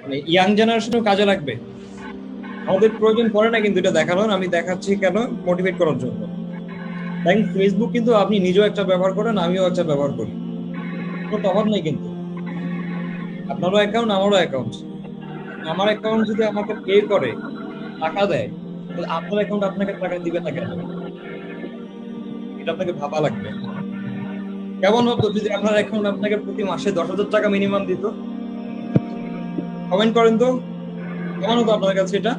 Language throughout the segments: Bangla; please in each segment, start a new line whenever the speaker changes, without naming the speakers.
মানে ইয়াং জেনারেশনও কাজে লাগবে। আমাদের প্রয়োজন পড়ে না কিন্তু এটা দেখানোর, আমি দেখাচ্ছি কেন, মোটিভেট করার জন্য। দেখেন ফেসবুক কিন্তু আপনি নিজেও একটা ব্যবহার করেন, আমিও একটা ব্যবহার করি, কোনো তফাৎ নেই কিন্তু। আপনারও অ্যাকাউন্ট, আমারও অ্যাকাউন্ট। আমার অ্যাকাউন্ট যদি আমাকে পে করে, টাকা দেয়, তাহলে আপনার অ্যাকাউন্ট আপনাকে টাকা দিবে না কেন? এটা আপনাকে ভাবা লাগবে। কেমন হতো যদি আপনার অ্যাকাউন্ট আপনাকে প্রতি মাসে 10,000 টাকা মিনিমাম দিত? কমেন্ট করেন তো, কেমন হতো আপনার কাছে এটা?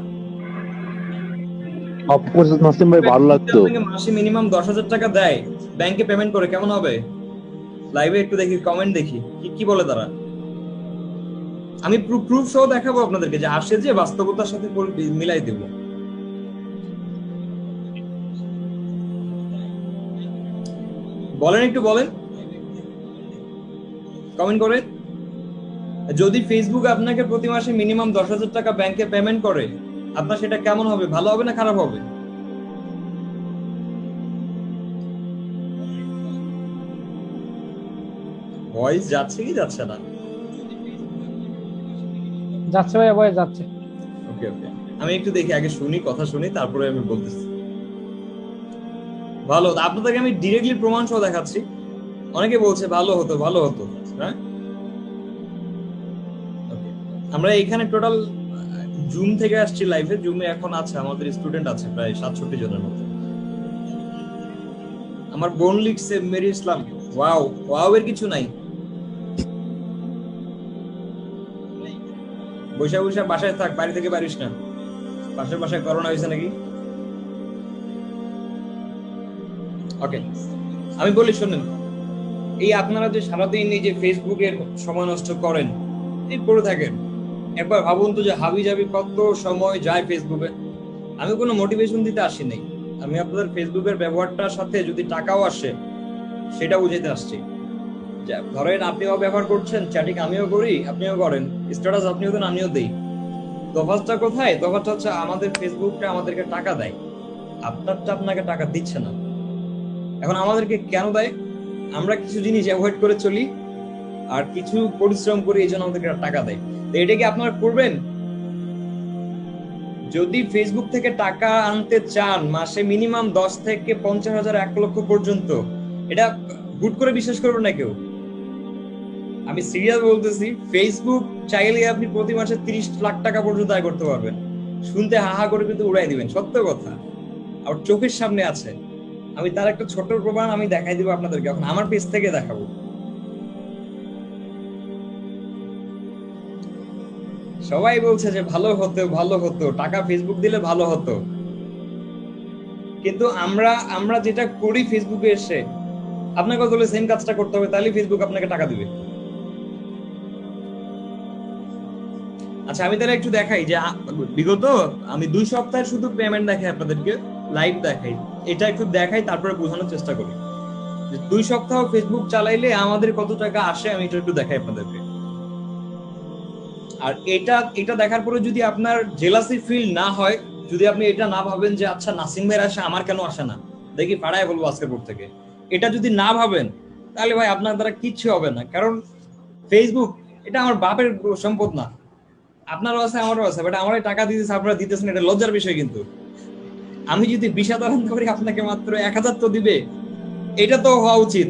অফকোর্স নাসিম ভাই, ভালো লাগতো।
আপনাকে মাসে মিনিমাম 10,000 টাকা দেয়, ব্যাংকে পেমেন্ট করে, কেমন হবে? লাইভে একটু দেখি, কমেন্ট দেখি কি কি বলে তারা। আমি প্রুফ সহ দেখাবো আপনাদেরকে যে আসে, যে বাস্তবতার সাথে মিলাই দেব। বলেন, একটু বলেন, কমেন্ট করে। যদি ফেসবুক আপনাকে প্রতি মাসে মিনিমাম 10,000 টাকা ব্যাংকে পেমেন্ট করে, আপনার সেটা কেমন হবে? ভালো হবে না খারাপ হবে? ভয়েস যাচ্ছে কি যাচ্ছে না?
যাচ্ছে ভাইয়া, ভয়েস যাচ্ছে।
ওকে ওকে, আমি একটু দেখি, আগে শুনি, কথা শুনি, তারপরে আমি বলতেছি। ভালো, আপনাদেরকে আমি ডিরেক্টলি প্রমাণ সহ দেখাচ্ছি। অনেকে বলছে ভালো হতো, ভালো হতো। হ্যাঁ, ওকে। আমরা এখানে টোটাল জুম থেকে আসছি লাইভে। জুমে এখন আছে আমাদের স্টুডেন্ট আছে প্রায় 67 জনের মতো। আমার বোন লিখছে মেরি ইসলাম, ওয়াও। ওয়াও এর কিছু নাই, বৈশা বৈশা বাসায় থাক, বাড়ি থেকে পারিস না। পাশের বাসায় করোনা হয়েছে নাকি? ওকে, আমি বলি শুনেন। এই আপনারা যে সারাদিন এই যে ফেসবুকের সময় নষ্ট করেন, এই পড়ে থাকেন, একবার ভাবুন তো যে হাবি জাবি কত সময় যায় ফেসবুকে। আমি কোনো মোটিভেশন দিতে আসি নাই, আমি আপনাদের ফেসবুকের ব্যবহারটার সাথে যদি টাকাও আসে সেটা বুঝাইতে আসছি। ধরেন আপনিও ব্যবহার করছেন, চ্যাটিং আমিও করি, আপনিও করেন, স্ট্যাটাস আপনিও দেন, আমিও দেই। তফাৎটা কোথায়? তফাৎটা হচ্ছে আমাদের ফেসবুকটা আমাদেরকে টাকা দেয়, আপনারটা আপনাকে টাকা দিচ্ছে না। এখন আমাদেরকে কেন দেয়? আমরা কিছু জিনিস অ্যাভয়েড করে চলি, আর কিছু পরিশ্রম করে, এই জন্য আমাদেরকে টাকা দেয়। তো এটা কি আপনারা করবেন? যদি ফেসবুক থেকে টাকা আনতে চান মাসে মিনিমাম 10 থেকে 50,000, 1 লক্ষ পর্যন্ত, এটা হুট করে বিশ্বাস করবেন না কেউ। আমি সিরিয়াস বলতেছি, ফেসবুক চাইলে আপনি প্রতি মাসে 30 লাখ টাকা পর্যন্ত আয় করতে পারবেন। শুনতে হা হা করে কিন্তু উড়াই দিবেন, সত্য কথা। আর চোখের সামনে আছে। আমি তার একটা ছোট প্রমাণ আমি দেখাই দিব আপনাদেরকে, এখন আমার পেজ থেকে দেখাবো। সবাই বলছে যে ভালো হতো, ভালো হতো, টাকা ফেসবুক দিলে ভালো হতো। কিন্তু আমরা আমরা যেটা করি ফেসবুকে এসে, আপনাকে বলে সেম কাজটা করতে হবে, তাহলে ফেসবুক আপনাকে টাকা দিবে। আচ্ছা, আমি তাহলে একটু দেখাই যে বিগত আমি 2 সপ্তাহ শুধু পেমেন্ট দেখাই আপনাদেরকে, লাইভ দেখাই। এটা একটু দেখাই, তারপরে বোঝানোর চেষ্টা করি যে 2 সপ্তাহ ফেসবুক চালাইলে আমাদের কত টাকা আসে। আমি এটা একটু দেখাই আপনাদেরকে। আর এটা এটা দেখার পরে যদি আপনার জেলাসি ফিল না হয়, যদি আপনি এটা না ভাবেন যে আচ্ছা নাসিম ভাইয়ের আসে, আমার কেন আসে না, দেখি পাড়ায় বলবো আজকের পর থেকে, এটা যদি না ভাবেন, তাহলে ভাই আপনার দ্বারা কিচ্ছু হবে না। কারণ ফেসবুক এটা আমার বাপের সম্পদ না। আপনারও আছে, আমারও আছে, বাট আমারই টাকা দিতেছে, আপনারা দিতেছেন, এটা লজ্জার বিষয়। কিন্তু আমি যদি 20,000 আনতে পারি, আপনাকে মাত্র 1,000 তো দিবে, এটা তো হওয়া উচিত।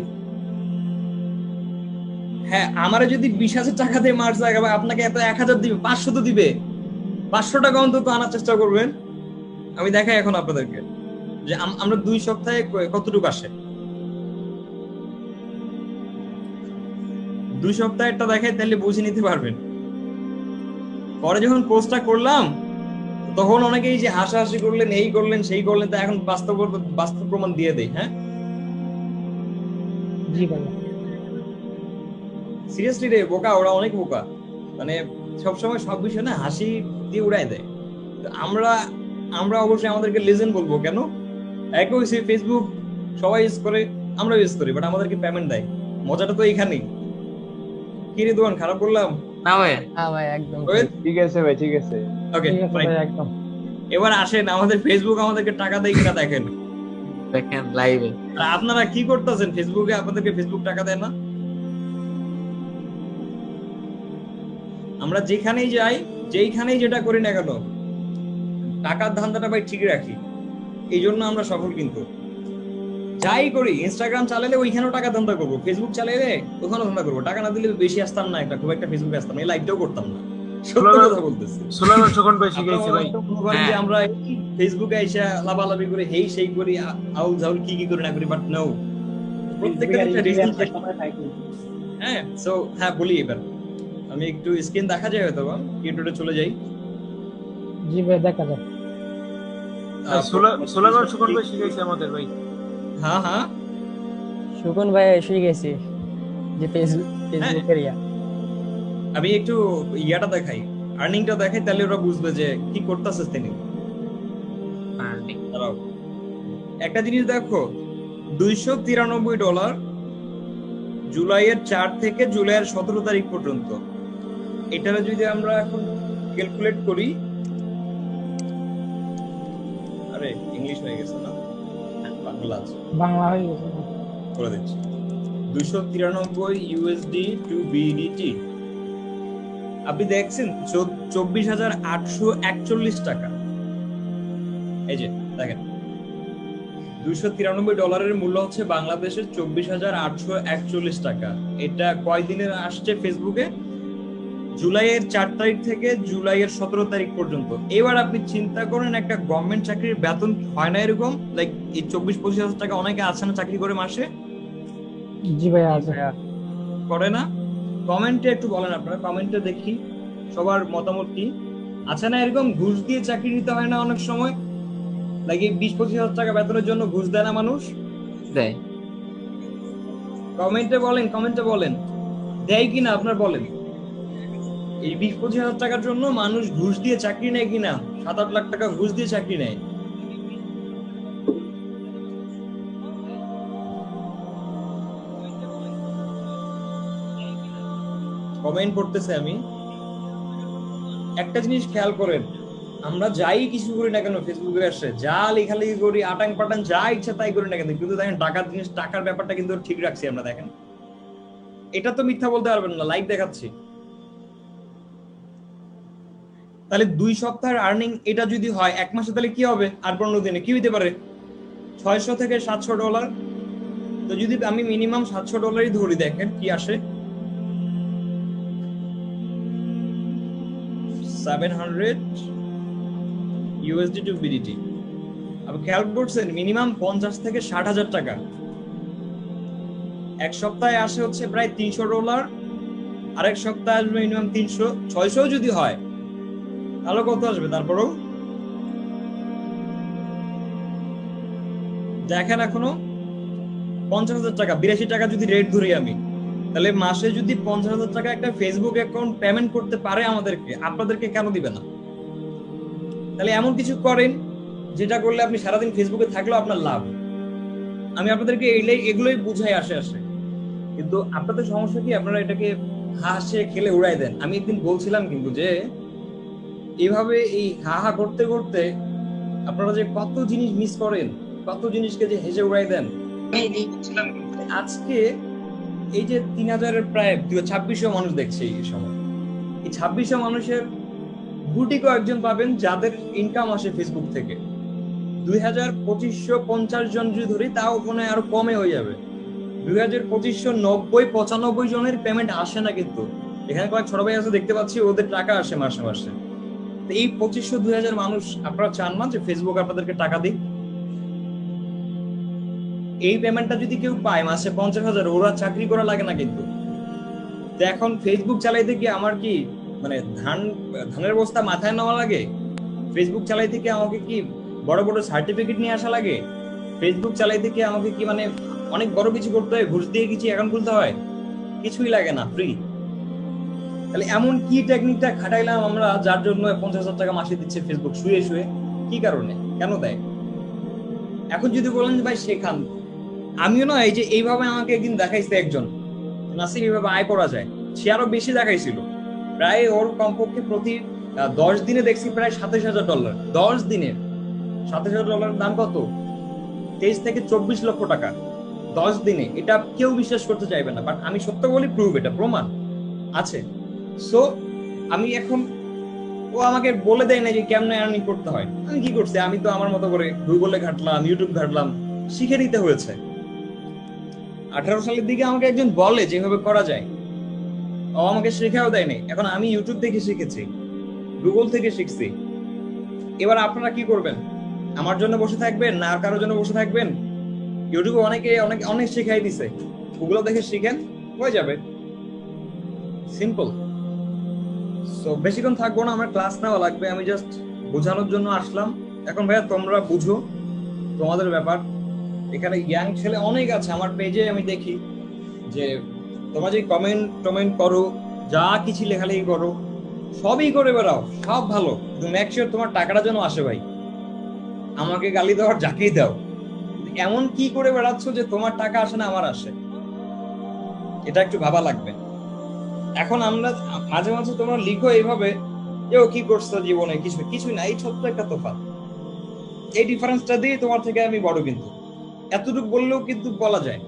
হ্যাঁ, আমারে যদি 20,000 টাকা দিয়ে মার্চ জায়গা, আপনাকে এত 1,000 দিবে, 500 তো দিবে। 500 টাকা অন্তত আনার চেষ্টা করবেন। আমি দেখাই এখন আপনাদেরকে যে আমরা 2 সপ্তাহে কতটুকু আসে। 2 সপ্তাহেরটা দেখাই, তাহলে বুঝে নিতে পারবেন। পরে যখন পোস্টটা করলাম, তখন অনেকেই যে হাসাহাসি করলেন, এই করলেন, সেই করলেন, তা এখন বাস্তব বাস্তব প্রমাণ দিয়ে দেই। হ্যাঁ,
জি ভাইয়া।
সিরিয়াসলি রে, বোকা ওরা, অনেক বোকা। মানে সবসময় সব বিষয় না হাসি দিয়ে উড়াই দেয়। তো আমরা আমরা অবশ্যই আমাদেরকে লেজেন্ড বলবো কেন? একই সে ফেসবুক সবাই ইউজ করে, আমরা ইউজ করি, বাট আমাদেরকে পেমেন্ট দেয়। মজাটা তো এখানেই। কি রে দোকান, খারাপ করলাম?
না ভাই,
হ্যাঁ ভাই, একদম ঠিক।
ঠিক আছে ভাই, ঠিক আছে।
ওকে
ঠিক আছে
ফাইন।
ভাই, একদম।
এবার আসেন আমাদের ফেসবুক আমাদেরকে টাকা দেয় কিনা দেখেন।
দেখেন লাইভে।
আর আপনারা কি করতেছেন ফেসবুকে? আপনাদেরকে ফেসবুক টাকা দেয় না? আমরা যেখানেই যাই, যেইখানেই যেটা করি না কেন, টাকার ধান্দাটা ভাই ঠিক রাখি। এই জন্য আমরা সফল। কিন্তু যাই করি, ইনস্টাগ্রাম চালালে ওইখানেও টাকা ধান্দা করবো, ফেসবুক চালালে ওখানেও ধান্দা করবো। টাকা না দিলে বেশি আসতাম না, একটা খুব একটা ফেসবুকে আসতাম না, এই লাইভটাও করতাম না। সত্যি কথা বলতেছি।
সুলাইমান সুখন ভাই শিখাইছে ভাই।
যে আমরা ফেসবুকে এসে লাভালাভি করে হেই সেই করি, আউল জাউল কি কি করে না করি, বাট নো, প্রত্যেকটা একটা রিজন থাকে। হ্যাঁ, সো হ্যাঁ বলি এবার আমি একটু স্ক্রিন দেখা যায় হয়তো বা কিউটোরে চলে যাই।
জি ভাই দেখা যায়।
সুলাইমান সুখন ভাই শিখাইছে আমাদের ভাই।
হ্যাঁ হ্যাঁ,
সুকুন ভাই এসে গেছি যে ফেসবুকের ইয়া।
আমি একটু ইয়াটা দেখাই, আর্নিংটা দেখাই, তাহলে ওরা বুঝবে যে কি করতেছে তিনি। দাঁড়াও, একটা জিনিস দেখো, $293 জুলাইয়ের 4 থেকে জুলাইয়ের 17 তারিখ পর্যন্ত। এটারে যদি আমরা এখন ক্যালকুলেট করি, আরে ইংলিশ হয়ে গেছে না, বাংলা আছে,
বাংলা হয়ে গেছে।
করে দিচ্ছি। 293 ইউএসডি টু বিডিটি। আপনি দেখছেন 24,841 টাকা। এই যে দেখেন, $293 মূল্য হচ্ছে বাংলাদেশের 24,841 টাকা। এটা কয়দিনের আসছে ফেসবুকে? জুলাইয়ের 4 তারিখ থেকে জুলাইয়ের 17 তারিখ পর্যন্ত। এবার আপনি চিন্তা করেন, একটা গভর্নমেন্ট চাকরির বেতন হয় না এরকম, লাইক এই 24-25 হাজার টাকা অনেকে আছে না চাকরি করে মাসে?
জি ভাই আছে।
করে না? কমেন্টে একটু বলেন, আপনারা কমেন্টে দেখি সবার মতামত কি আছে। না এরকম ঘুষ দিয়ে চাকরি নিতে হয় না অনেক সময়, লাগে 20-25 হাজার টাকা বেতনের জন্য ঘুষ দেয় না মানুষ?
দেয়।
কমেন্টে বলেন, কমেন্টে বলেন দেয় কিনা আপনার বলেন। এই 20-25 হাজার টাকার জন্য মানুষ ঘুষ দিয়ে চাকরি নেয় কিনা? 7-8 লাখ টাকা ঘুষ দিয়ে চাকরি নেয়। কমেন্ট করতেছে আমি। একটা জিনিস খেয়াল করেন, আমরা যাই কিছু করি না কেন ফেসবুকে আসে, যা লেখালেখি করি, আটাং পাটাং যা ইচ্ছা তাই করি না কেন, কিন্তু দেখেন টাকার জিনিস, টাকার ব্যাপারটা কিন্তু ঠিক রাখছি আমরা। দেখেন, এটা তো মিথ্যা বলতে পারবেন না, লাইভ দেখাচ্ছি। তাহলে 2 সপ্তাহের আর্নিং এটা যদি হয় 1 মাসে, তাহলে কি হবে? আর 15 দিনে কি হইতে পারে? $600 থেকে $700। তো যদি আমি মিনিমাম $700 ধরি, দেখেন কি আসে, 700 ইউএসডি টু বিডিটি। আপনি খেয়াল করছেন, মিনিমাম 50 থেকে 60,000 টাকা। এক সপ্তাহে আসে হচ্ছে প্রায় $300, আর এক সপ্তাহে আসবে মিনিমাম 300। 600 যদি হয় তাহলে কত আসবে? তারপরেও দেখেন, এখনো 50,000 টাকা, 82 টাকা যদি রেট ধরি আমি, তাহলে মাসে যদি 50,000 টাকা একটা ফেসবুক অ্যাকাউন্ট পেমেন্ট করতে পারে আমাদেরকে, আপনাদেরকে কেন দিবে না? তাহলে এমন কিছু করেন যেটা করলে আপনি সারাদিন ফেসবুকে থাকলেও আপনার লাভ। আমি আপনাদেরকে এগুলোই বুঝাই আসে আসে, কিন্তু আপনাদের সমস্যা কি, আপনারা এটাকে হাসে খেলে উড়াই দেন। আমি একদিন বলছিলাম কিন্তু যে এইভাবে এই হা হা করতে করতে আপনারা যে কত জিনিস মিস করেন, কত জিনিসকে যে হেসে উড়াই দেন। আজকে এই যে 3,000-এর প্রায় 2600 মানুষ দেখছে এই সময়, এই 2600 মানুষের গুটি কয়েকজন পাবেন যাদের ইনকাম আসে ফেসবুক থেকে। 2,2550 জন যদি ধরি, তাও ওখানে আরো কমে হয়ে যাবে। 2,2590-95 জনের পেমেন্ট আসে না, কিন্তু এখানে কয়েক ছোট ভাই আছে দেখতে পাচ্ছি, ওদের টাকা আসে মাসে মাসে। তো এই 2500-2000 মানুষ আপনারা চান না যে ফেসবুক আপনাদেরকে টাকা দিক? এই পেমেন্টটা যদি কেউ পায় মাসে 50,000, ওরা চাকরি করা লাগে না কিন্তু। তো এখন ফেসবুক চালাইতে কি আমার কি মানে ধানের বস্তা মাথায় নেওয়া লাগে? ফেসবুক চালাইতে কি আমাকে কি বড় বড় সার্টিফিকেট নিয়ে আসা লাগে? ফেসবুক চালাইতে কি আমাকে কি মানে অনেক বড় কিছু করতে হয়, ঘুষ দিয়ে কিছু অ্যাকাউন্ট খুলতে হয়? কিছুই লাগে না, ফ্রি। তাহলে এমন কি টেকনিকটা খাটাইলাম আমরা, যার জন্য 50,000 টাকা মাসে দিচ্ছে ফেসবুক শুয়ে শুয়ে? কি কারণে, কেন দেয়? এখন যদি বলেন যে ভাই শেখান, আমিও না, এই যে এইভাবে আমাকে একদিন দেখাইছে একজন, নাসির এইভাবে আয় করা যায়, সে আরো বেশি দেখাইছিল। প্রায় ওর কমপক্ষে প্রতি 10 দিনে দেখছি প্রায় $27,000। 10 দিনে $27,000 দাম কত? 23 থেকে 24 লক্ষ টাকা 10 দিনে। এটা কেউ বিশ্বাস করতে চাইবে না, বাট আমি সত্য বলি, প্রুভ, এটা প্রমাণ আছে। সো আমি এখন ও আমাকে বলে দেয় না যে কেমনে আর্নিং করতে হয়। আমি কি করছি, আমি তো আমার মতো করে গুগলে ঘাটলাম, ইউটিউব ঘাটলাম, শিখে নিতে হয়েছে। 18 সালের দিকে আমাকে একজন বলে যেভাবে করা যায়, ও আমাকে শেখাও দেয়নি। এখন আমি ইউটিউব দেখে শিখেছি, গুগল থেকে শিখছি। এবার আপনারা কি করবেন? আমার জন্য বসে থাকবেন না আর কারোর জন্য বসে থাকবেন? ইউটিউবে অনেকে অনেক অনেক শিখাই দিছে, গুগল দেখে শিখেন, হয়ে যাবে, সিম্পল। সো বেশিক্ষণ থাকবো না, আমার ক্লাস নেওয়া লাগবে, আমি জাস্ট বোঝানোর জন্য আসলাম। এখন ভাইয়া তোমরা বুঝো তোমাদের ব্যাপার। এখানে ইয়াং ছেলে অনেক আছে আমার পেজে, আমি দেখি যে তোমরা যে কমেন্ট করো, যা কিছু লেখালেখি করো, সবই করে বেড়াও, সব ভালো, কিন্তু মেক শিওর তোমার টাকাটা যেন আসে ভাই। আমাকে গালি দেওয়ার যাকেই দাও, এমন কি করে বেড়াচ্ছ যে তোমার টাকা আসে না আমার আসে, এটা একটু ভাবা লাগবে। এখন আমরা মাঝে মাঝে তোমরা লিখো এইভাবে যে ও কি করছো জীবনে, কিছুই না, এই ছোট্ট একটা তফাৎ, এই ডিফারেন্সটা দিয়ে তোমার থেকে আমি বড়, কিন্তু এতটুকু বললেও কিন্তু বলা যায়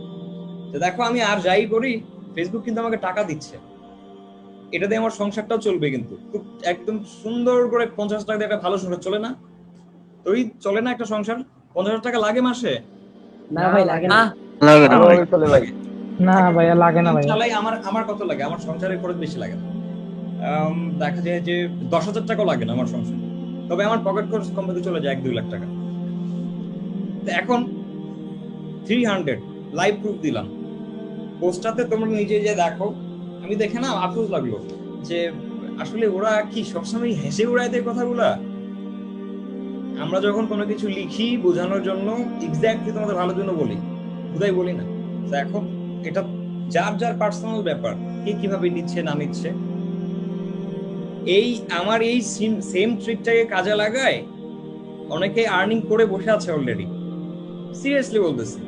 যে দেখো আমি আর যাই করি, ফেসবুক কিন্তু আমাকে টাকা দিচ্ছে, এটা দিয়ে আমার সংসারটাও চলবে। কিন্তু খুব একদম সুন্দর করে 50 টাকা দিয়ে একটা ভালো সংসার চলে না? তুই চলে না একটা সংসার? 50,000 টাকা লাগে মাসে?
না ভাই লাগে না।
লাগে না ভাই।
চলে ভাই।
না ভাইয়া লাগে না ভাইয়া।
চালাই আমার কত লাগে? আমার সংসারের খরচ বেশি লাগে না। দেখা যায় যে 10,000 টাকাও লাগে না আমার সংসার, তবে আমার পকেট খরচ কমতে চলে যায় 1-2 লাখ টাকা। তো এখন 300 লাইভ প্রুফ দিলাম, পোস্টাতে তোমরা নিজে যে দেখো, আমি দেখে না আফসোস লাগলো যে আসলে ওরা কি সবসময় হেসে উড়ায় দেয় কথাগুলা। আমরা যখন কোনো কিছু লিখি বোঝানোর জন্য, এক্স্যাক্টলি তোমাদের ভালোর জন্য বলি, বোধাই বলি না। তো এখন এটা যার যার পার্সোনাল ব্যাপার, কে কিভাবে নিচ্ছে না নিচ্ছে। আমার এই সেম ট্রিকটাকে কাজে লাগায় অনেকে আর্নিং করে বসে আছে অলরেডি, সিরিয়াসলি বলতেছি।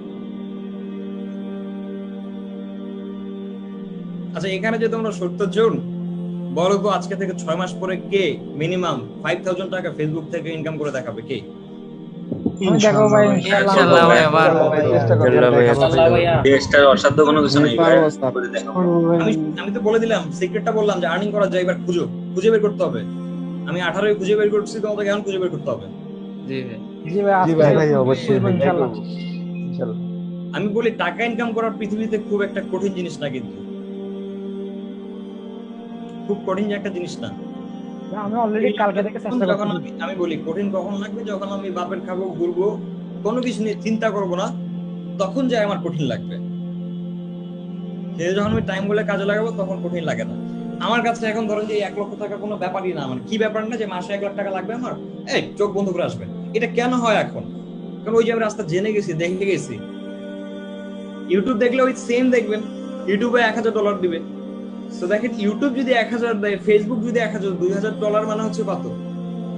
আচ্ছা এখানে যে তোমরা 70 জন, বলো তো আজকে থেকে 6 মাস পরে কে মিনিমাম 5,000 টাকা ফেসবুক থেকে ইনকাম করে দেখাবে? কে?
আমি দেখো ভাই ইনশাআল্লাহ।
ইনশাআল্লাহ ভাই, আবার
চেষ্টা করো।
দেশটার অসাধ্য কোনো কিছু নাই ভাই।
পারবো স্যার।
আমি তো বলে দিলাম, সিক্রেটটা বললাম যে আর্নিং করা যায়, এবার খুঁজে বের করতে হবে। আমি 18 খুঁজে বের করছি, তোমাদের এখন খুঁজে বের করতে হবে।
জি ভাই।
জি ভাই
জি
আজকে
ভাই অবশ্যই
করবো ইনশাআল্লাহ।
ইনশাআল্লাহ।
আমি বলি টাকা ইনকাম করার পৃথিবীতে খুব একটা কঠিন জিনিস না, কিন্তু খুব কঠিন একটা জিনিস না।
আমি অলরেডি কালকে থেকে চেষ্টা
যখন
করছি।
আমি বলি কঠিন কখন লাগবে, যখন আমি বাপের খাবো, ঘুরবো, কোনো কিছু নিয়ে চিন্তা করবো না, তখন যায় আমার কঠিন লাগবে। সে যখন আমি টাইম বলে কাজে লাগাবো তখন কঠিন লাগে না। আমার কাছে এখন ধরেন যে 1 লক্ষ টাকা কোনো ব্যাপারই না, মানে কি ব্যাপার না যে মাসে 1 লাখ টাকা লাগবে আমার, এই চোখ বন্ধ করে আসবে, এটা কেন হয় এখন? কারণ ওই যে আমি রাস্তা জেনে গেছি, দেখে গেছি। ইউটিউব দেখলে ওই সেম দেখবেন, ইউটিউবে $1,000 দিবে। তো দেখেন ইউটিউব যদি 1,000 দেয়, ফেসবুক যদি 1,000, $2,000 মানে হচ্ছে কত?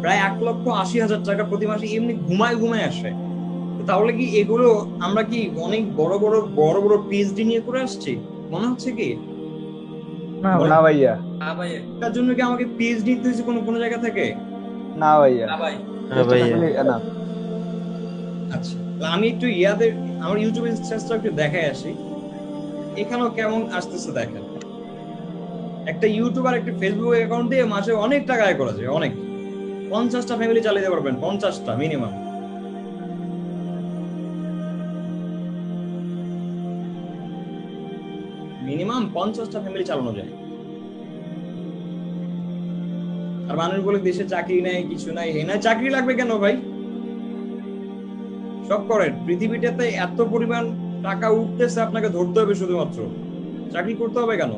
প্রায় 1,80,000 টাকা প্রতি মাসে এমনি ঘুমায় আসে। তাহলে কি এগুলো আমরা কি অনেক বড় বড় পিএইচডি নিয়ে করে আসছি মনে হচ্ছে কি?
না
না ভাইয়া,
তার জন্য কি আমাকে পিএইচডি নিতে হয়েছে কোনো জায়গা থেকে?
না ভাইয়া,
হ্যাঁ ভাইয়া।
না।
আচ্ছা আমি একটু আমার ইউটিউব স্ট্যাটাসটা একটু দেখাই আসি, এখানেও কেমন আসতেছে দেখেন। একটা ইউটিউব আর একটা ফেসবুক অ্যাকাউন্ট দিয়ে মাসে অনেক টাকা আয় করা যায়, অনেক। 50টা ফ্যামিলি চালিয়ে দিতে পারবেন, 50টা মিনিমাম। মিনিমাম 50টা ফ্যামিলি চালানো যায়। আর মানুষ বলে দেশে চাকরি নাই, কিছু নাই, না চাকরি লাগবে কেন ভাই? সব করেন, পৃথিবীটাতে এত পরিমাণ টাকা উঠতেছে, আপনাকে ধরতে হবে শুধুমাত্র, চাকরি করতে হবে কেন?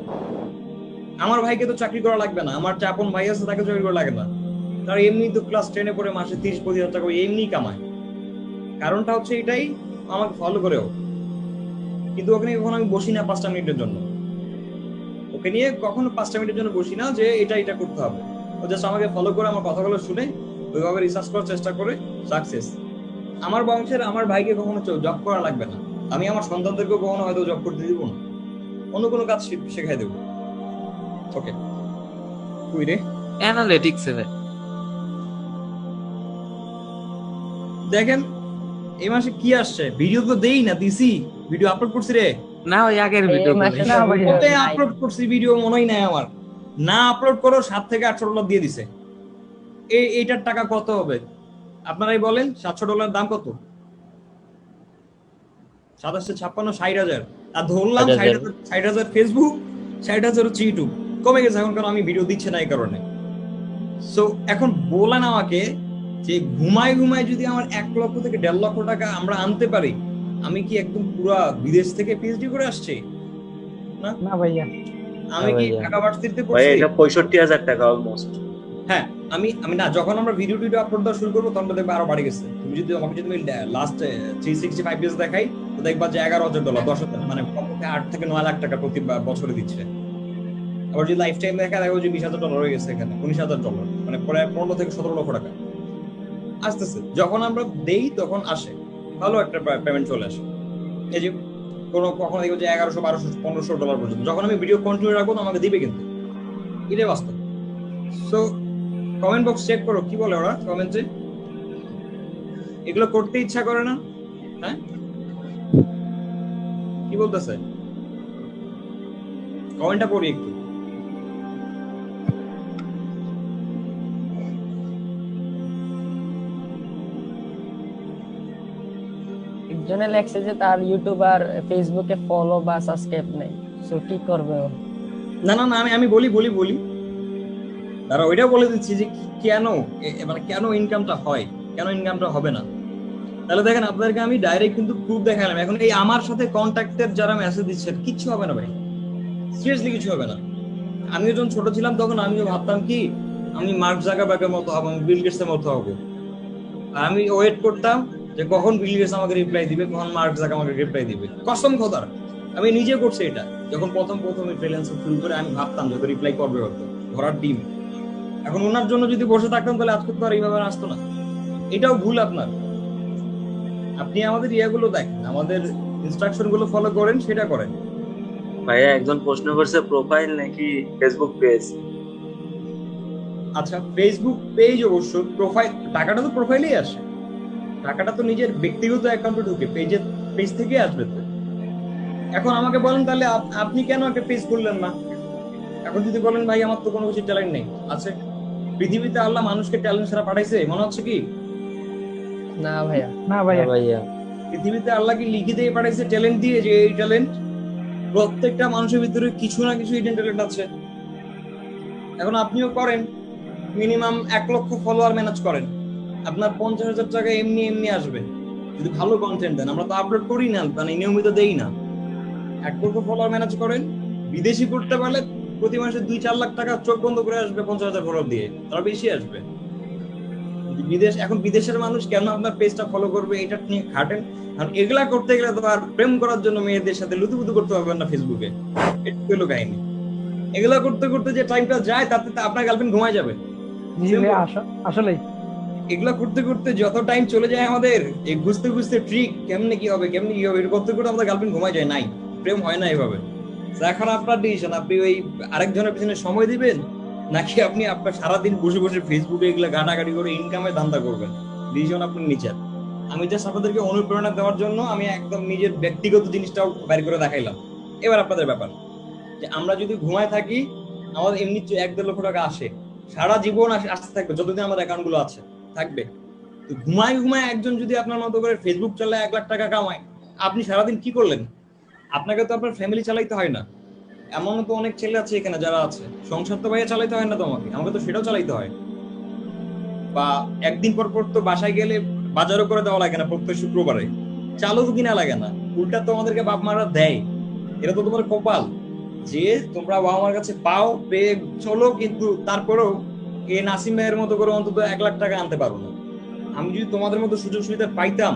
আমার ভাইকে তো চাকরি করা লাগবে না, আমার যে আপন ভাই আছে তাকে চাকরি করা লাগে না, তার এমনি তো ক্লাস 10-এ পড়ে মাসে 30-35 টাকা এমনি কামায়। কারণটা হচ্ছে এটাই, আমাকে ফলো করেও। কিন্তু ওখানে কখনো আমি বসি না 5টা মিনিটের জন্য, ওকে নিয়ে কখনো 5টা মিনিটের জন্য বসি না যে এটা করতে হবে। ও জাস্ট আমাকে ফলো করে আমার কথাগুলো শুনে ওইভাবে রিসার্চ করার চেষ্টা করে, সাকসেস। আমার বংশের আমার ভাইকে কখনো জব করা লাগবে না, আমি আমার সন্তানদেরকেও কখনো হয়তো জব করতে দিব না, অন্য কোনো কাজ শেখাই দেবো। ওকে তুই রে
অ্যানালিটিক্স ভাই।
দেখেন এই মাসে কি আসছে, ভিডিও তো দেই না, দিছি ভিডিও আপলোড করছি রে,
না ওই আগের ভিডিও
মাসে
না ভাইয়া।
ওটাই আপলোড করছি ভিডিও, মনেই নাই আমার। না আপলোড করো $700 থেকে $800 দিয়ে দিছে। এইটার টাকা কত হবে আপনারাই বলেন? $700 দাম কত? 2756 60,000। আর ধরলাম 60,000 ফেসবুক, 60,000 হচ্ছে ইউটিউব। কমে গেছে এখন, কারণ আমি ভিডিও দিচ্ছি না এই কারণে। সো এখন বলেন আমাকে যে ঘুমায় যদি আমার 1 লক্ষ থেকে 1.5 লক্ষ টাকা আমরা আনতে পারি, আমি কি একদম পুরা বিদেশ থেকে পিএইচডি করে আসছি?
না ভাইয়া,
আমি কি
ভাইয়া।
ঢাকা ভার্সিটিতে
ভাই
পড়ছি?
এটা 65,000 টাকা অলমোস্ট।
হ্যাঁ, আমি না, যখন আমরা ভিডিও আপলোড দেওয়া শুরু করবো তখন তো দেখবে আরো বাড়ে গেছে। তুমি যদি লাস্ট 365 ডেজ দেখাই, তো দেখবা যে $11,000 10,000, মানে কমপক্ষে 8 থেকে 9 লাখ টাকা প্রতি বছরে দিচ্ছে। আবার যদি লাইফ টাইম দেখা দেখো যে $20,000 হয়ে গেছে, এখানে $19,000, মানে প্রায় 15 থেকে 17 লক্ষ টাকা আসতেছে। যখন আমরা দেই তখন আসে ভালো একটা পেমেন্ট চলে আসে। এই যে কখনো দেখবো যে $1100, $1200, $1500 পর্যন্ত। যখন আমি ভিডিও কন্টিনিউ রাখবো তো আমাকে দিবে, কিন্তু এটাই বাস্তব। সো কমেন্ট বক্স চেক করো, কি বলে ওরা কমেন্টে? এগুলো করতে ইচ্ছা করে না? হ্যাঁ, কি বলতেছে? কমেন্টটা পড়ি একটু।
একজনে লেখছে যে তার ইউটিউব আর ফেসবুকে ফলো বা সাবস্ক্রাইব নেই, সো কি করবে ও?
না, আমি বলি দাঁড়া, ওইটা বলে দিচ্ছি যে কেন, মানে কেন ইনকামটা হয়, কেন ইনকামটা হবে না। তাহলে দেখেন, আপনাদেরকে আমি ডাইরেক্ট কিন্তু প্রুফ দেখালাম। এখন এই আমার সাথে কন্ট্যাক্টের যারা মেসেজ দিচ্ছে, কিচ্ছু হবে না ভাই, সিরিয়াসলি কিছু হবে না। আমিও যখন ছোট ছিলাম তখন আমিও ভাবতাম কি আমি মার্ক জাকারবার্গের মতো হবো, আমি বিল গেটসের মতো হবো। আর আমি ওয়েট করতাম যে কখন বিল গেটস আমাকে রিপ্লাই দিবে, কখন মার্ক জাকারবার্গ আমাকে রিপ্লাই দিবে। কসম খোদার, আমি নিজে করছি এটা। যখন প্রথম ফ্রিল্যান্সার শুরু করে আমি ভাবতাম যত রিপ্লাই করবে হয়তো ঘোড়ার ডিম। এখন ওনার জন্য যদি বসে থাকতাম তাহলে আজকে তো আর এইভাবে আসতো না। এটাও ভুল আপনার। আপনি আমাদের ইয়েগুলো দেখেন, আমাদের ইনস্ট্রাকশন গুলো ফলো করেন, সেটা করেন।
ভাইয়া একজন প্রশ্ন করছে প্রোফাইল নাকি ফেসবুক পেজ?
আচ্ছা, ফেসবুক পেজ অবশ্য, প্রোফাইল টাকাটা তো প্রোফাইলেই আসে, টাকাটা তো নিজের ব্যক্তিগত অ্যাকাউন্টে ঢুকে পেজ থেকে আসবে তো। এখন আমাকে বলেন তাহলে আপনি কেন একটা পেজ করলেন না? এখন যদি বলেন ভাই আমার তো কোনো কিছু ট্যালেন্ট নেই, আছে। পৃথিবীতে আল্লাহ মানুষকে ট্যালেন্ট ছাড়া পাঠাইছে মনে হচ্ছে কি?
না ভাইয়া,
না ভাইয়া,
ভাইয়া।
পৃথিবীতে আল্লাহ কি লিখে দিয়ে পাঠাইছে ট্যালেন্ট দিয়ে যে এই ট্যালেন্ট? প্রত্যেকটা মানুষের ভিতরে কিছু না কিছু হিডেন ট্যালেন্ট আছে। এখন আপনিও করেন, মিনিমাম 1 লক্ষ ফলোয়ার ম্যানেজ করেন, আপনার 50,000 টাকা এমনি আসবে যদি ভালো কন্টেন্ট দেন। আমরা তো আপলোড করি না, মানে নিয়মিত দেই না। 1 লক্ষ ফলোয়ার ম্যানেজ করেন, বিদেশি করতে পারলে প্রতি মাসে 2-4 লাখ টাকা চোখ বন্ধ করে আসবে 50,000 ফলোয়ার দিয়ে, তার বেশি আসবে। এখন বিদেশের মানুষ কেন আপনার পেজটা ফলো করবে এটা নিয়ে খাটেন। আর এগুলা করতে গেলে তো আর প্রেম করার জন্য মেয়েদের সাথে লুতুপুতু করতে পারবেন না ফেসবুকে, এটা হলো কাহিনী। এগুলা করতে করতে যে টাইমটা যায় তাতে তো আপনার গার্লফ্রেন্ড ঘুমায় যাবে।
জি ভাইয়া, আসলেই
এগুলা করতে করতে যত টাইম চলে যায় আমাদের, এই বুঝতে ট্রিক কেমনে কি হবে এটা করতে করতে আমাদের গার্লফ্রেন্ড ঘুমায় যায়, নাই প্রেম হয় না এভাবে। এখন আপনার ডিসিশন, আপনি ওই আরেকজনের পিছনে সময় দিবেন নাকি আপনি আপনার সারাদিন বসে বসে ফেসবুকে এগুলা ঘাটাঘাটি করে ইনকামের ধান্দা করবেন। ডিসিশন আপনার নিচের। আমি জাস্ট আপনাদেরকে অনুপ্রেরণা দেওয়ার জন্য আমি একদম নিজের ব্যক্তিগত জিনিসটাও বাইর করে দেখাইলাম। এবার আপনাদের ব্যাপার, যে আমরা যদি ঘুমায় থাকি আমাদের এমনি 1-1.5 লক্ষ টাকা আসে, সারা জীবন আসতে থাকবে যতদিন আমাদের অ্যাকাউন্ট গুলো আছে থাকবে। তো ঘুমায় একজন যদি আপনার মতো করে ফেসবুক চালায় 1 লাখ টাকা কামায়, আপনি সারাদিন কি করলেন? আপনাকে তো আপনার ফ্যামিলি চালাইতে হয় না। এমন তো অনেক ছেলে আছে এখানে যারা আছে, সংসার তো ভাইয়া চালাইতে হয় না, তো আমাকে তো সেটাও চালাইতে হয়। বা একদিন পর তো বাসায় গেলে বাজারও করে দেওয়া লাগে না প্রত্যেক শুক্রবারে, চালও তো কিনা লাগে না, উল্টা তো আমাদেরকে বাপ মারা দেয়। এটা তো তোমার কপাল যে তোমরা বাবা মার কাছে পাও, পেয়ে চলো, কিন্তু তারপরেও এ নাসিম ভাইয়ের মতো করে অন্তত 1 লাখ টাকা আনতে পারো না। আমি যদি তোমাদের মতো সুযোগ সুবিধা পাইতাম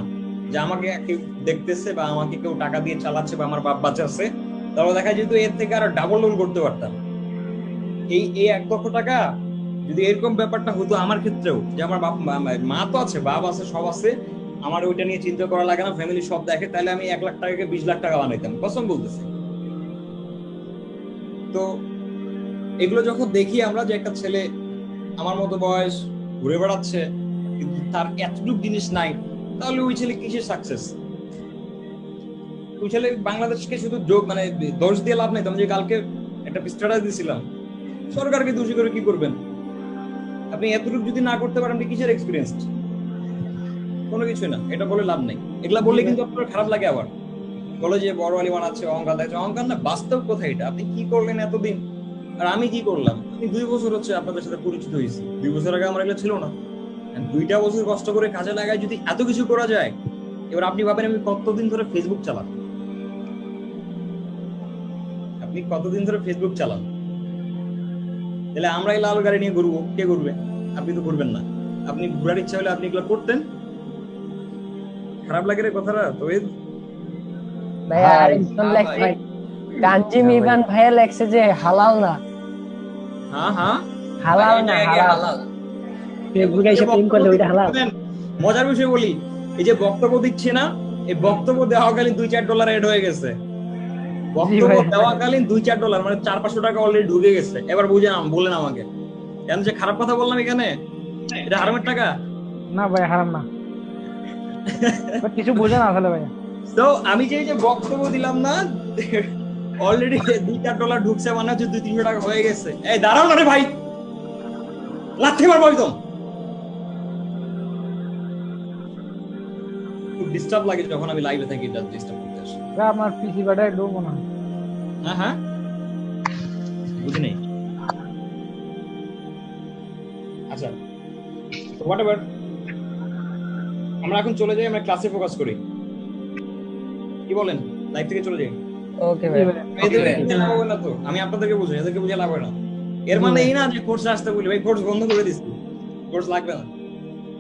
যে আমাকে কেউ দেখতেছে বা আমাকে কেউ টাকা দিয়ে চালাচ্ছে বা আমার বাপ বাঁচাচ্ছে, তাহলে দেখা যেত এর থেকে আরো ডাবল করতে পারতাম। এই 1 লক্ষ টাকা যদি এরকম ব্যাপারটা হতো আমার ক্ষেত্রেও, যে আমার মা তো আছে, বাপ আছে, সব আছে, আমার ওইটা নিয়ে চিন্তা করা লাগে না, ফ্যামিলি সব দেখে, তাহলে আমি 1 লাখ টাকাকে 20 লাখ টাকা বানাইতাম, কসম বলতেছি। তো এগুলো যখন দেখি আমরা যে একটা ছেলে আমার মতো বয়স ঘুরে বেড়াচ্ছে কিন্তু তার এতটুকু জিনিস নাই, তাহলে ওই ছেলে কিসের সাকসেস? ওই ছেলে বাংলাদেশকে শুধু মানে দোষ দিয়ে লাভ নাই। আমি যে কালকে একটা স্ট্যাটাস দিয়েছিলাম সরকারকে দোষী করে কি করবেন? আপনি এতটুকু যদি না করতে পারেন, আপনি কিসের এক্সপিরিয়েন্স? কোনো কিছু না, এটা বলে লাভ নেই। এগুলা বললে কিন্তু আপনার খারাপ লাগে। আবার বলে যে বড় আলী বানাচ্ছে, অহংকার দেখাচ্ছে। অহংকার না, বাস্তব কথা এটা। আপনি কি করলেন এতদিন, আর আমি কি করলাম? আমি 2 বছর হচ্ছে আপনাদের সাথে পরিচিত হয়েছি। 2 বছর আগে আমার এগুলো ছিল না। 2টা বছর কষ্ট করে কাজে লাগায় যদি এত কিছু করা যায়, এবার আপনি ভাবেন আমি কতদিন ধরে ফেসবুক চালান? আপনি কতদিন ধরে ফেসবুক চালান? তাহলে আমরা এই লাল গাড়ি নিয়ে ঘুরবো, কে ঘুরবে? আপনি তো ঘুরবেন না। আপনি ঘুরার ইচ্ছা হলে আপনি এগুলো করতেন। খারাপ লাগে রে কথাটা। তবে
ভাইয়া আরেকজন লেখছে, কাঞ্জি মিরবান ভাইয়া লেখছে যে হালাল না,
হ্যাঁ হ্যাঁ,
হালাল না, হালাল।
ফেসবুকে এসে প্রেম করলে ওইটা হালাল।
মজার বিষয় বলি, এই যে বক্তব্য দিচ্ছে না, এই বক্তব্য দেওয়াকালীন $2-4 এড হয়ে গেছে। বক্তব্য দেওয়াকালীন $2-4 মানে $400-500 টাকা অলরেডি ঢুকে গেছে। এবার বুঝে বলেন আমাকে, কেন যে খারাপ কথা বললাম এখানে? এটা হারামের টাকা
না ভাই, হারাম না। কিছু বোঝে না আসলে ভাইয়া।
তো আমি যে এই যে বক্তব্য দিলাম না, অলরেডি $2-4 ঢুকছে, মানে হচ্ছে $200-300 টাকা হয়ে গেছে। এই দাঁড়াও না রে ভাই, লাথি মারবো একদম। খুব ডিস্টার্ব লাগে যখন আমি লাইভে থাকি, এটা ডিস্টার্ব করতে আসে।
ভাই আপনার পিসি বাটা একটু মনে হয়।
হ্যাঁ হ্যাঁ, বুঝি নেই। আচ্ছা, তো হোয়াট এভার, আমরা এখন চলে যাই, আমরা ক্লাসে ফোকাস করি। কি বলেন? লাইভ থেকে চলে যাই।
ওকে ভাই।
না তো আমি আপনাদেরকে বুঝাই, এদেরকে বুঝে লাভ হয় না। এর মানে এই না যে কোর্সে আসতে বলি, ভাই কোর্স বন্ধ করে দিচ্ছি, কোর্স লাগবে না।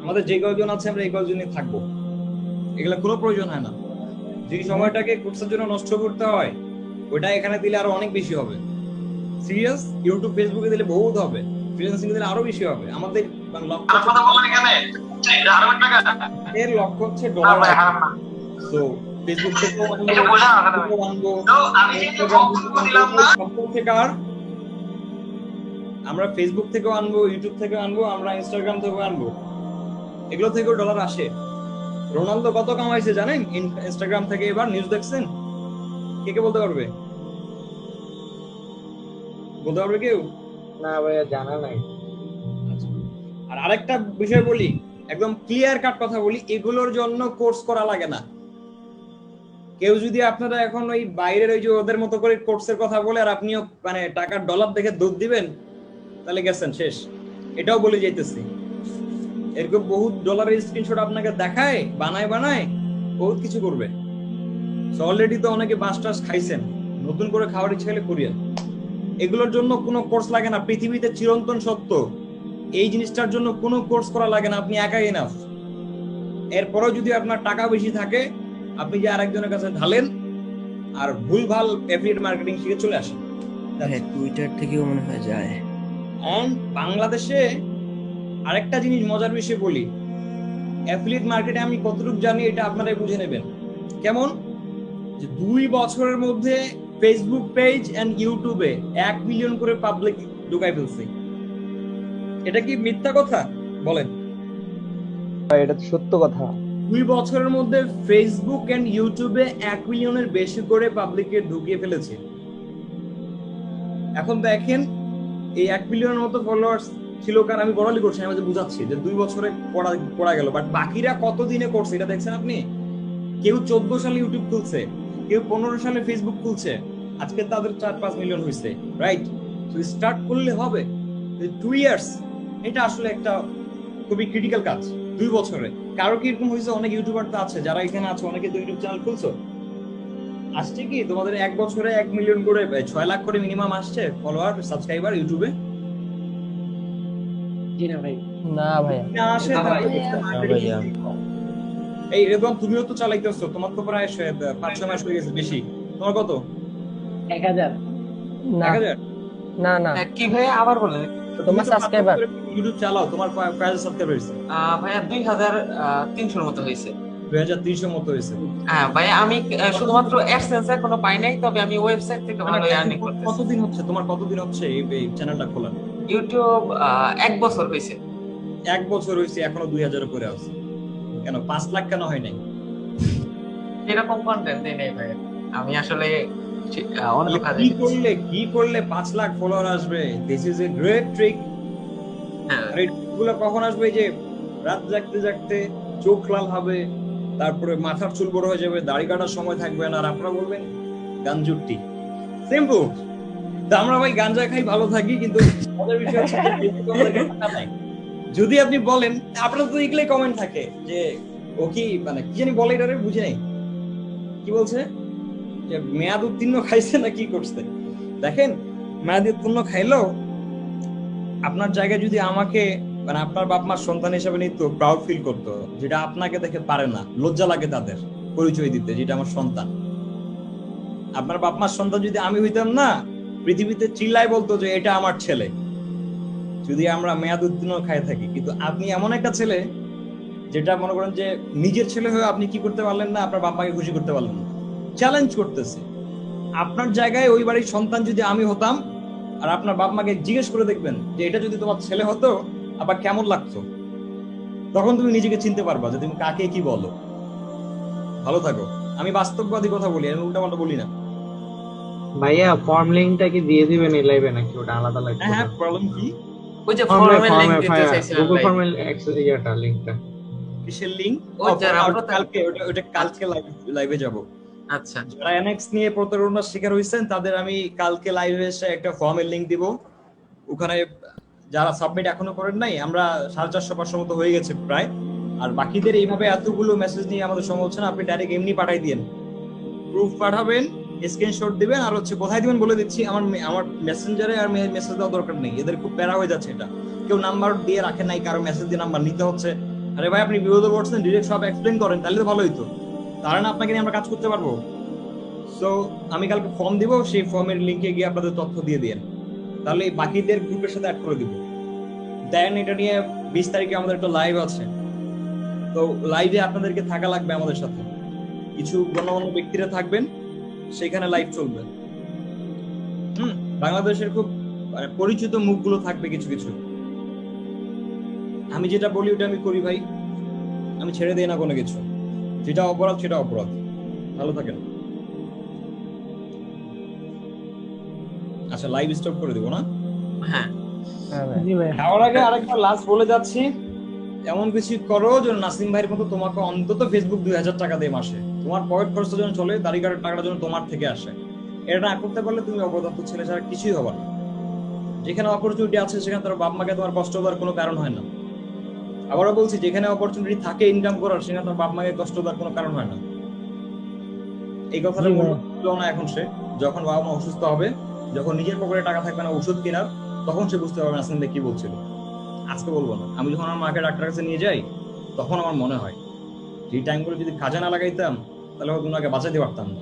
আমাদের যে কয়েকজন আছে আমরা এই কয়েকজনই থাকবো, এগুলা কোনো প্রয়োজন হয় না। যে সময়টাকে কোর্সের জন্য নষ্ট করতে হয়, ওটা এখানে দিলে আরো অনেক বেশি হবে। সিরিয়াস, ইউটিউব ফেসবুকে দিলে বহুত হবে, ফ্রিল্যান্সিং দিলে আরো বেশি হবে। আমাদের লক্ষ্য এর লক্ষ্য হচ্ছে ডলার। সো ফেসবুক থেকেও আনবো, আমরা ফেসবুক থেকেও আনবো, ইউটিউব থেকেও আনবো, আমরা ইনস্টাগ্রাম থেকেও আনবো। এগুলো থেকেও ডলার আসে। রোনালদো কত কামাইছে জানেন ইনস্টাগ্রাম থেকে? এবার নিউজ দেখছেন? কে কে বলতে পারবে? বলতে পারবে কেউ?
না ভাইয়া, জানা নাই।
আর আরেকটা বিষয় বলি, একদম ক্লিয়ার কাট কথা বলি, এগুলোর জন্য কোর্স করা লাগে না। কেউ যদি আপনারা এখন ওই বাইরের ওই যে ওদের মতো করে কোর্সের কথা বলে আর আপনিও মানে টাকার ডলার দেখে দুধ দিবেন, তাহলে গেছেন, শেষ। এটাও বলে যাইতেছি, এরকম বহুত ডলারের স্ক্রিনশট আপনাকে দেখায়, বানায় বহুত কিছু করবে। অলরেডি তো অনেকে বাস টাস খাইছেন, নতুন করে খাওয়ার ইচ্ছা হলে করিয়েন। এগুলোর জন্য কোনো কোর্স লাগে না, পৃথিবীতে চিরন্তন সত্য। এই জিনিসটার জন্য কোনো কোর্স করা লাগে না, আপনি একাই এনাফ। এরপরেও যদি আপনার টাকা বেশি থাকে, আপনি যে আরেকজনের কাছে ঢালেন আর ভুলভাল অ্যাফিলিয়েট মার্কেটিং শিখে চলে আসেন।
টুইটার থেকেও মনে হয় যায়।
এন্ড বাংলাদেশে আরেকটা জিনিস মজার বিষয় বলি, অ্যাফিলিয়েট মার্কেটে আমি কতটুকু জানি এটা আপনারাই বুঝে নেবেন। কেমন? যে 2 বছরের মধ্যে ফেসবুক পেজ এন্ড ইউটিউবে 1 মিলিয়ন করে পাবলিক ঢুকাই ফেলছে। এটা কি মিথ্যা কথা বলেন?
ভাই এটা তো সত্য কথা।
2 বছরের মধ্যে ফেসবুক এন্ড ইউটিউবে 1 মিলিয়নের বেশি করে পাবলিককে ঢুকিয়ে ফেলেছে। এখন দেখেন, এই 1 মিলিয়নের মতো ফলোয়ার্স ছিল কারণ আমি বড়ালি করছি, আমি বুঝাচ্ছি যে 2 বছরে পড়া গেল, বাট বাকিরা কত দিনে করছে এটা দেখছেন আপনি? কেউ 14 সালে ইউটিউব খুলছে, কেউ 15 সালে ফেসবুক খুলছে, আজকে তাদের 4-5 মিলিয়ন হয়েছে, রাইট? তো স্টার্ট করলে হবে। 2 ইয়ার্স এটা আসলে একটা খুবই ক্রিটিক্যাল কাজ। 2 বছরে কারো কি এরকম হয়েছে? অনেক ইউটিউবার তো আছে যারা এখানে আছে, অনেকে তো ইউটিউব চ্যানেল খুলছো, আসছে কি তোমাদের 1 বছরে 1 মিলিয়ন করে 6 লাখ করে মিনিমাম আসছে ফলোয়ার সাবস্ক্রাইবার ইউটিউবে?
না ভাইয়া।
না আসে না ভাইয়া। এই এরকম তুমিও তো চালাইতেছো, তোমার তো প্রায় 5-6 মাস হয়ে গেছে বেশি। তোমার কত?
1000
না
1000?
না না,
কি ভাইয়া আবার বলেন?
তোমার সাবস্ক্রাইবার
ইউটিউব চালাও, তোমার কয় সাবস্ক্রাইবার হয়েছে?
ভাইয়া 2300 মতো হয়েছে।
2300 মতো হয়েছে।
হ্যাঁ ভাইয়া, আমি শুধুমাত্র অ্যাডসেন্স এখনো পাই নাই, তবে আমি ওয়েবসাইট থেকে ভালো আর্নিং করতেছি।
কতদিন হচ্ছে তোমার, কতদিন হচ্ছে এই চ্যানেলটা খোলা?
ইউটিউব 1 বছর হয়েছে।
1 বছর হয়েছে, এখনো 2000 করে আছে। কেন 5 লাখ কেন হয় নাই?
এরকম কন্টেন্ট দেই নাই ভাইয়া। আমি আসলে অন্য
তাহলে
কাজে
কি করলে 5 লাখ ফলোয়ার আসবে? This is a great trick.
হ্যাঁ
আর এগুলো কখন আসবে? এই যে রাত জাগতে জাগতে চোখ লাল হবে, তারপরে মাথার চুল বড় হয়ে যাবে, দাড়ি কাটার সময় থাকবে না, আর আপনারা বলবেন গাঞ্জুটি। সিম্পল। তো আমরা ভাই গাঞ্জা খাই, ভালো থাকি, কিন্তু মজার বিষয় হচ্ছে যে Facebook আমাদেরকে টাকা দেয়। যদি আপনি বলেন, আপনার তো এগুলাই কমেন্ট থাকে যে ও কি মানে কি জানি বলে, এটারে বুঝে নাই কি বলছে, যে মেয়াদ উত্তীর্ণ খাইছে না কি করছে। দেখেন, মেয়াদ উত্তীর্ণ খাইলো আপনার জায়গায় যদি আমাকে মানে আপনার বাপ মার সন্তান হিসেবে নিত, প্রাউড ফিল করতো, যেটা আপনাকে দেখে পারে না, লজ্জা লাগে তাদের পরিচয় দিতে, যেটা আমার সন্তান। আপনার বাপ মার সন্তান যদি আমি হইতাম না, পৃথিবীতে চিল্লাই বলতো যে এটা আমার ছেলে, যদি আমরা মেয়াদ উত্তীর্ণ খাই থাকি। কিন্তু আপনি এমন একটা ছেলে যেটা মনে করেন যে নিজের ছেলে হয়ে আপনি কি করতে পারলেন না, আপনার বাপ মাকে খুশি করতে পারলেন না। চ্যালেঞ্জ করতেছে, আপনার জায়গায় ওই বাড়ির সন্তান যদি আমি হতাম, আর আপনার বাপ মাকে জিজ্ঞেস করে দেখবেন যে এটা যদি তোমার ছেলে হতো আবার কেমন লাগতো, তখন তুমি নিজেকে চিনতে পারবা যে তুমি কাকে কি বলো। ভালো থাকো। আমি বাস্তববাদী কথা বলি, আমি উল্টাপাল্টা বলি না।
ভাইয়া ফর্ম লিঙ্কটা কি দিয়ে দিবেন এই লাইভে, নাকি ওটা আলাদা লাগবে?
হ্যাঁ, প্রবলেম কি?
ওই যে ফর্মের লিংক দিতে
গুগল
চাইছিলাম
ফর্মের ইয়াটা লিঙ্কটা।
কিসের লিংক?
ওই যারা আমরা তো-
কালকে ওটা কালকে লাইভে যাব।
আচ্ছা
যারা এনএক্স নিয়ে প্রতারণার শিকার হয়েছেন তাদের আমি কালকে লাইভে এসে একটা ফর্মের লিংক দিব। ওখানে যারা সাবমিট এখনো করেন নাই, আমরা 450-500 মতো হয়ে গেছে প্রায়। আর বাকিদের এইভাবে এতগুলো মেসেজ নিয়ে আমাদের সময় হচ্ছে না, আপনি ডাইরেক্ট এমনি পাঠাই দিন, প্রুফ পাঠাবেন, স্ক্রিনশট দিবেন, আর হচ্ছে কোথায় দিবেন বলে দিচ্ছি। আমার মেসেঞ্জারে আর মেসেজ দেওয়ার দরকার নেই, এদের খুব প্যারা হয়ে যাচ্ছে এটা। কেউ নাম্বার দিয়ে রাখেন নাই, কারো মেসেজ দিয়ে নাম্বার নিতে হচ্ছে। আরে ভাই, আপনি বিপদে পড়ছেন, ডিরেক্ট সব এক্সপ্লেন করেন, তাহলে তো ভালো হইতো। তাহলে না আপনাকে নিয়ে আমরা কাজ করতে পারবো। সো আমি কালকে ফর্ম দিব, সেই ফর্মের লিংকে গিয়ে আপনাদের তথ্য দিয়ে দিন, তাহলে এই বাকিদের গ্রুপের সাথে অ্যাড করে দিব। দেন এটা নিয়ে 20 তারিখে আমাদের একটা লাইভ আছে, তো লাইভে আপনাদেরকে থাকা লাগবে আমাদের সাথে। কিছু গণ্যমান্য ব্যক্তিরা থাকবেন, সেখানে লাইভ চলবে। বাংলাদেশের খুব মানে পরিচিত মুখগুলো থাকবে কিছু কিছু। আমি যেটা বলি ওটা আমি করি ভাই, আমি ছেড়ে দিই না কোনো কিছু। যেটা অপরাধ সেটা অপরাধ। ভালো থাকেন। আচ্ছা, লাইভ স্টপ করে দিব না?
হ্যাঁ
হ্যাঁ ভাই।
জি ভাই।
খাওয়ার আগে আরেকবার লাস্ট বলে যাচ্ছি, এমন কিছু করো যেন নাসিম ভাইয়ের মতো তোমাকে অন্তত ফেসবুক 2000 টাকা দেয় মাসে, তোমার পকেট খরচা যেন চলে, দাড়ি কাটার টাকাটা যেন তোমার থেকে আসে। এটা না করতে পারলে তুমি অপদার্থ ছেলে ছাড়া কিছুই হবে না। যেখানে অপরচুনিটি আছে সেখানে তোমার বাপ মাকে তোমার কষ্ট দেওয়ার কোনো কারণ হয় না। আবারও বলছি, যেখানে অপরচুনিটি থাকে ইনকাম করার, সেখানে তোমার বাপ মাকে কষ্ট দেওয়ার কোনো কারণ হয় না। এই কথাটা
জি ভাই।
বললো না এখন সে, যখন বাবা মা অসুস্থ হবে, যখন নিজের পকেটে টাকা থাকবে না ওষুধ কেনার, তখন সে বুঝতে পারবে নাসিম ভাই কি বলছিল। আজকে বলবো না। আমি যখন আমার মাকে ডাক্তারের কাছে নিয়ে যাই, তখন আমার মনে হয় যে এই টাইমগুলো যদি কাজে না লাগাইতাম, তাহলে হয়তো ওনাকে বাঁচাতে পারতাম না।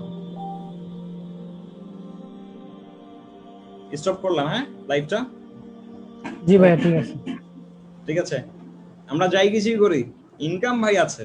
স্টপ করলাম, হ্যাঁ লাইভটা।
জি ভাইয়া, ঠিক আছে।
ঠিক আছে, আমরা যাই কিছুই করি, ইনকাম ভাই আছে।